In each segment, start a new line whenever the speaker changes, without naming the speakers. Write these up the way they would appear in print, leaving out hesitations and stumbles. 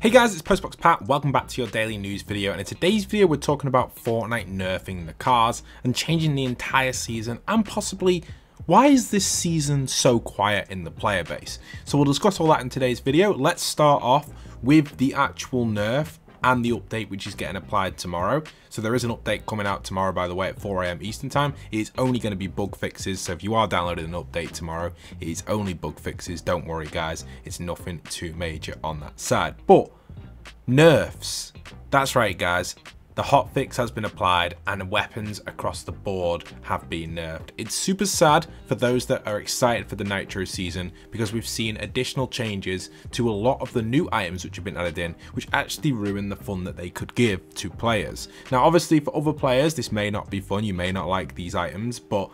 Hey guys, it's postboxpat. Welcome back to your daily news video, and in today's video we're talking about Fortnite nerfing the cars and changing the entire season, and possibly why is this season so quiet in the player base. So we'll discuss all that in today's video. Let's start off with the actual nerf and the update which is getting applied tomorrow. So there is an update coming out tomorrow, by the way, at 4 AM Eastern time. It's only going to be bug fixes, so if you are downloading an update tomorrow, it is only bug fixes. Don't worry guys, it's nothing too major on that side. But nerfs, that's right guys, the hotfix has been applied and weapons across the board have been nerfed. It's super sad for those that are excited for the Nitro season, because we've seen additional changes to a lot of the new items which have been added in, which actually ruin the fun that they could give to players. Now obviously for other players this may not be fun, you may not like these items, but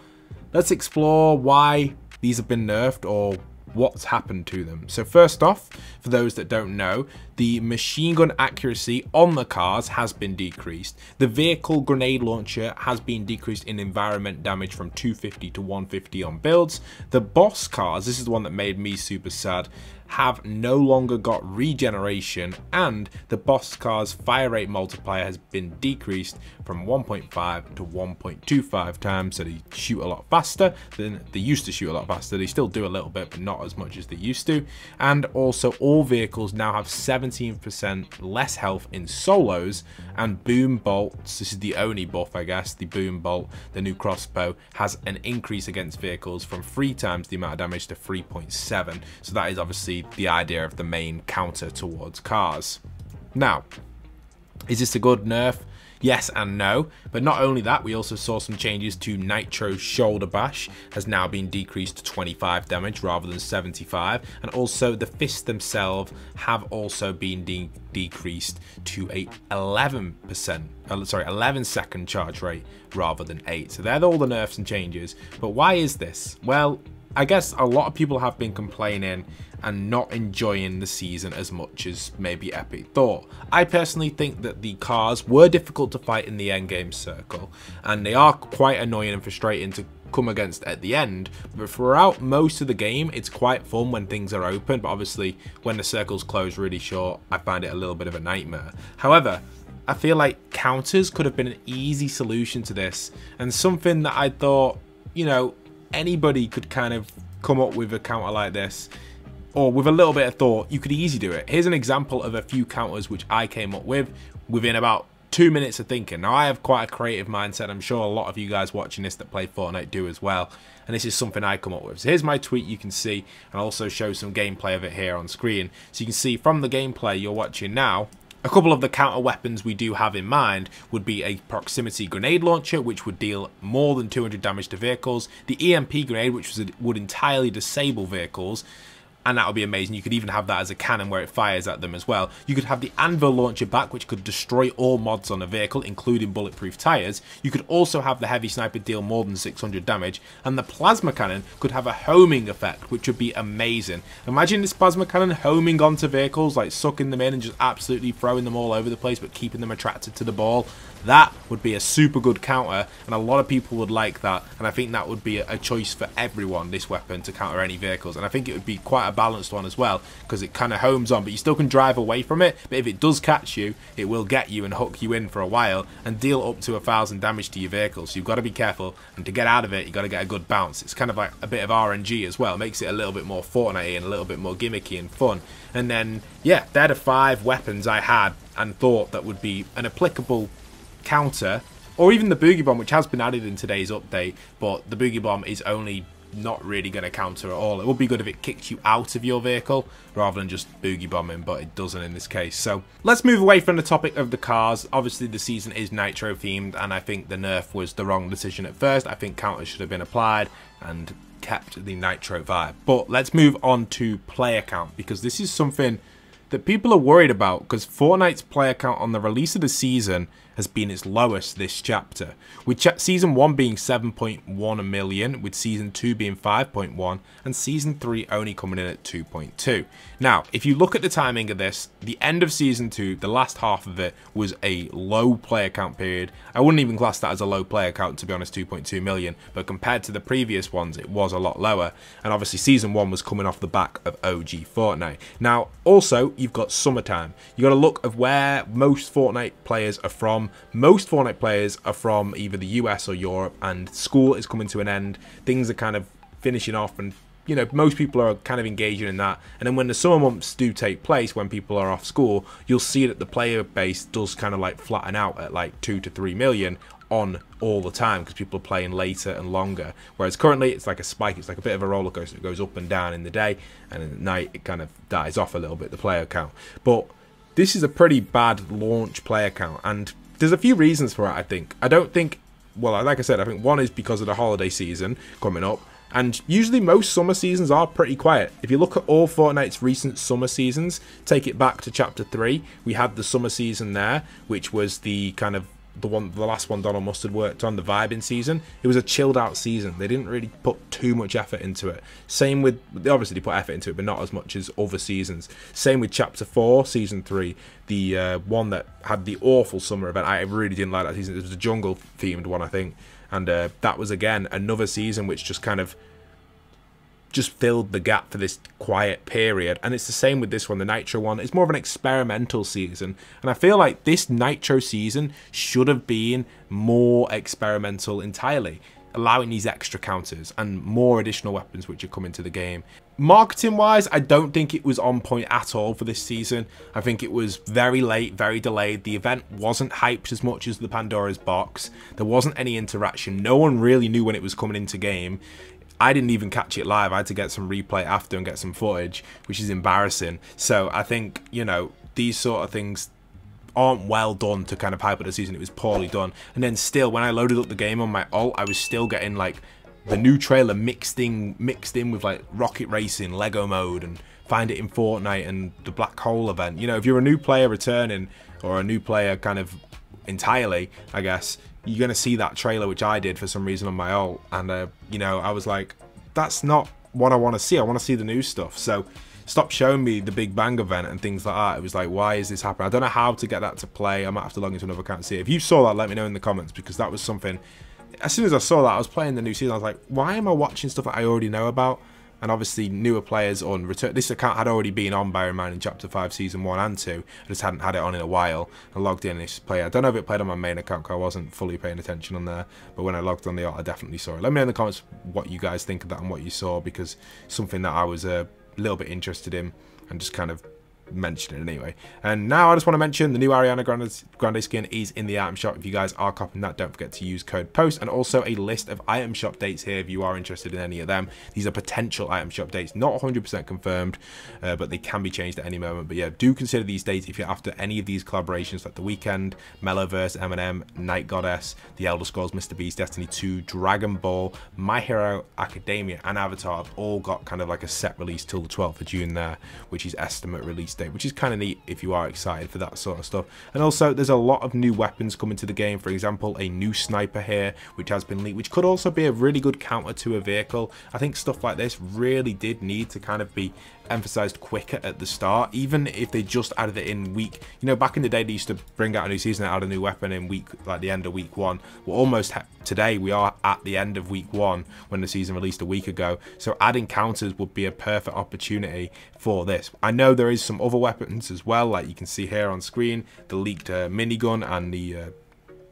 let's explore why these have been nerfed or what's happened to them. So first off, for those that don't know, the machine gun accuracy on the cars has been decreased. The vehicle grenade launcher has been decreased in environment damage from 250 to 150 on builds. The boss cars, this is the one that made me super sad, have no longer got regeneration, and the boss car's fire rate multiplier has been decreased from 1.5 to 1.25 times, so they shoot a lot faster than they used to shoot. A lot faster, they still do a little bit but not as much as they used to. And also all vehicles now have 17% less health in solos, and boom bolts, this is the only buff I guess, the boom bolt, the new crossbow, has an increase against vehicles from 3 times the amount of damage to 3.7. so that is obviously the idea of the main counter towards cars. Now, is this a good nerf? Yes and no, but not only that, we also saw some changes to Nitro's shoulder bash has now been decreased to 25 damage rather than 75, and also the fists themselves have also been decreased to a 11 second charge rate rather than 8. So they're all the nerfs and changes. But why is this? Well, I guess a lot of people have been complaining and not enjoying the season as much as maybe Epic thought. I personally think that the cars were difficult to fight in the endgame circle, and they are quite annoying and frustrating to come against at the end, but throughout most of the game it's quite fun when things are open, but obviously when the circles close really short I find it a little bit of a nightmare. However, I feel like counters could have been an easy solution to this, and something that I thought, you know, anybody could kind of come up with a counter like this, or with a little bit of thought you could easily do it. Here's an example of a few counters which I came up with within about 2 minutes of thinking. Now I have quite a creative mindset, I'm sure a lot of you guys watching this that play Fortnite do as well, and this is something I come up with. So here's my tweet, you can see, and I'll also show some gameplay of it here on screen. So you can see from the gameplay you're watching now, a couple of the counter weapons we do have in mind would be a proximity grenade launcher, which would deal more than 200 damage to vehicles, the EMP grenade, which would entirely disable vehicles, and that would be amazing. You could even have that as a cannon where it fires at them as well. You could have the anvil launcher back, which could destroy all mods on a vehicle, including bulletproof tires. You could also have the heavy sniper deal more than 600 damage, and the plasma cannon could have a homing effect, which would be amazing. Imagine this plasma cannon homing onto vehicles, like sucking them in and just absolutely throwing them all over the place, but keeping them attracted to the ball. That would be a super good counter, and a lot of people would like that, and I think that would be a choice for everyone, this weapon, to counter any vehicles. And I think it would be quite a balanced one as well, because it kind of homes on, but you still can drive away from it, but if it does catch you, it will get you and hook you in for a while and deal up to 1,000 damage to your vehicle. So you've got to be careful, and to get out of it you've got to get a good bounce. It's kind of like a bit of RNG as well, it makes it a little bit more Fortnite and a little bit more gimmicky and fun. And then yeah, they're the 5 weapons I had and thought that would be an applicable counter, or even the boogie bomb, which has been added in today's update, but the boogie bomb is only not really going to counter at all. It would be good if it kicked you out of your vehicle rather than just boogie bombing, but it doesn't in this case. So let's move away from the topic of the cars. Obviously the season is Nitro themed, and I think the nerf was the wrong decision at first. I think counters should have been applied and kept the Nitro vibe. But let's move on to player count, because this is something that people are worried about, because Fortnite's player count on the release of the season has been its lowest this chapter, with Season 1 being 7.1 million, with Season 2 being 5.1, and Season 3 only coming in at 2.2. Now, if you look at the timing of this, the end of Season 2, the last half of it, was a low player count period. I wouldn't even class that as a low player count, to be honest, 2.2 million, but compared to the previous ones, it was a lot lower, and obviously Season 1 was coming off the back of OG Fortnite. Now, also, you've got summertime. You got to look at where most Fortnite players are from. Most Fortnite players are from either the US or Europe, and school is coming to an end. Things are kind of finishing off, and you know, most people are kind of engaging in that. And then when the summer months do take place, when people are off school, you'll see that the player base does kind of like flatten out at like 2 to 3 million on all the time, because people are playing later and longer. Whereas currently it's like a spike, it's like a bit of a roller coaster. It goes up and down in the day, and at night it kind of dies off a little bit, the player count. But this is a pretty bad launch player count, and there's a few reasons for it, I think. I don't think, well, like I said, I think one is because of the holiday season coming up. And usually most summer seasons are pretty quiet. If you look at all Fortnite's recent summer seasons, take it back to Chapter 3, we had the summer season there, which was the kind of the last one Donald Mustard worked on, the vibing season. It was a chilled out season. They didn't really put too much effort into it. Same with, obviously they put effort into it, but not as much as other seasons. Same with Chapter 4, Season 3, the one that had the awful summer event. I really didn't like that season. It was a jungle themed one, I think. And that was, again, another season which just kind of just filled the gap for this quiet period. And it's the same with this one, the Nitro one. It's more of an experimental season. And I feel like this Nitro season should have been more experimental entirely, allowing these extra counters and more additional weapons which are coming to the game. Marketing-wise, I don't think it was on point at all for this season. I think it was very late, very delayed. The event wasn't hyped as much as the Pandora's box. There wasn't any interaction. No one really knew when it was coming into game. I didn't even catch it live. I had to get some replay after and get some footage, which is embarrassing. So I think, you know, these sort of things aren't well done to kind of hype up the season. It was poorly done. And then still, when I loaded up the game on my alt, I was still getting like the new trailer mixed in with like Rocket Racing, Lego mode, and Find It in Fortnite and the Black Hole event. You know, if you're a new player returning, or a new player kind of entirely, I guess, you're going to see that trailer, which I did for some reason on my alt. And, you know, I was like, that's not what I want to see. I want to see the new stuff. So stop showing me the Big Bang event and things like that. It was like, why is this happening? I don't know how to get that to play. I might have to log into another account and see it. If you saw that, let me know in the comments, because that was something. As soon as I saw that, I was playing the new season. I was like, why am I watching stuff that I already know about? And obviously, newer players on return. This account had already been on, bear in mind, in Chapter 5, Season 1 and 2. I just hadn't had it on in a while. I logged in this player. I don't know if it played on my main account, because I wasn't fully paying attention on there. But when I logged on the alt, I definitely saw it. Let me know in the comments what you guys think of that and what you saw, because something that I was a little bit interested in, and just kind of mention it anyway. And now I just want to mention the new Ariana Grande skin is in the item shop. If you guys are copying that, don't forget to use code POST, and also a list of item shop dates here if you are interested in any of them. These are potential item shop dates, not 100% confirmed, but they can be changed at any moment. But yeah, do consider these dates if you're after any of these collaborations, like The Weeknd, Mellowverse, Eminem, Night Goddess, The Elder Scrolls, Mr. Beast, Destiny 2, Dragon Ball, My Hero Academia, and Avatar have all got kind of like a set release till the 12th of June there, which is estimate release date, which is kind of neat if you are excited for that sort of stuff. And also, there's a lot of new weapons coming to the game. For example, a new sniper here, which has been leaked, which could also be a really good counter to a vehicle. I think stuff like this really did need to kind of be emphasized quicker at the start, even if they just added it in week, you know, back in the day they used to bring out a new season and add a new weapon in week, like the end of week 1. We're almost today, we are at the end of week 1 when the season released a week ago, so adding counters would be a perfect opportunity for this. I know there is some other weapons as well, like you can see here on screen, the leaked minigun and the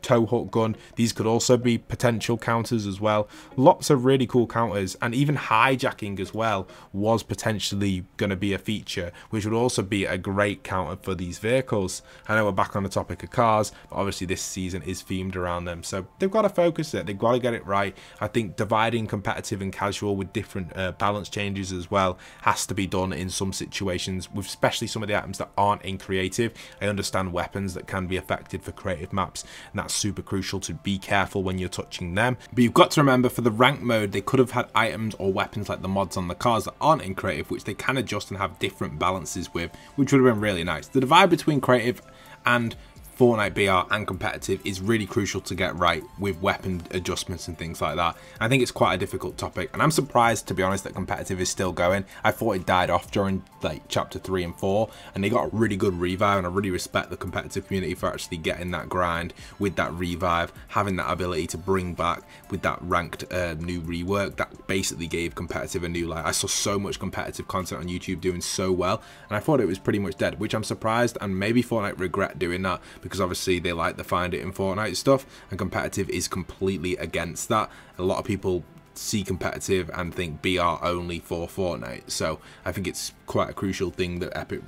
tow hook gun. These could also be potential counters as well. Lots of really cool counters, and even hijacking as well was potentially going to be a feature, which would also be a great counter for these vehicles. I know we're back on the topic of cars, but obviously this season is themed around them, so they've got to focus it. They've got to get it right. I think dividing competitive and casual with different balance changes as well has to be done in some situations, with especially some of the items that aren't in creative. I understand weapons that can be affected for creative maps, and that's super crucial to be careful when you're touching them. But you've got to remember, for the ranked mode, they could have had items or weapons like the mods on the cars that aren't in creative, which they can adjust and have different balances with, which would have been really nice. The divide between creative and Fortnite BR and competitive is really crucial to get right with weapon adjustments and things like that. I think it's quite a difficult topic, and I'm surprised, to be honest, that competitive is still going. I thought it died off during like chapter 3 and 4, and they got a really good revive, and I really respect the competitive community for actually getting that grind with that revive, having that ability to bring back with that ranked new rework that basically gave competitive a new life. I saw so much competitive content on YouTube doing so well, and I thought it was pretty much dead, which I'm surprised, and maybe Fortnite regret doing that, because obviously they like the find it in Fortnite stuff, and competitive is completely against that. A lot of people see competitive and think BR only for Fortnite, so I think it's quite a crucial thing that Epic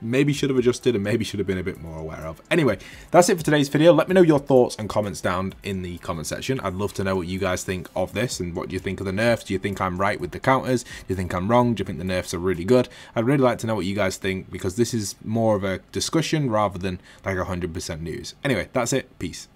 maybe should have adjusted and maybe should have been a bit more aware of. Anyway, that's it for today's video. Let me know your thoughts and comments down in the comment section. I'd love to know what you guys think of this, and what do you think of the nerfs? Do you think I'm right with the counters? Do you think I'm wrong? Do you think the nerfs are really good? I'd really like to know what you guys think, because this is more of a discussion rather than like 100% news. Anyway, that's it. Peace.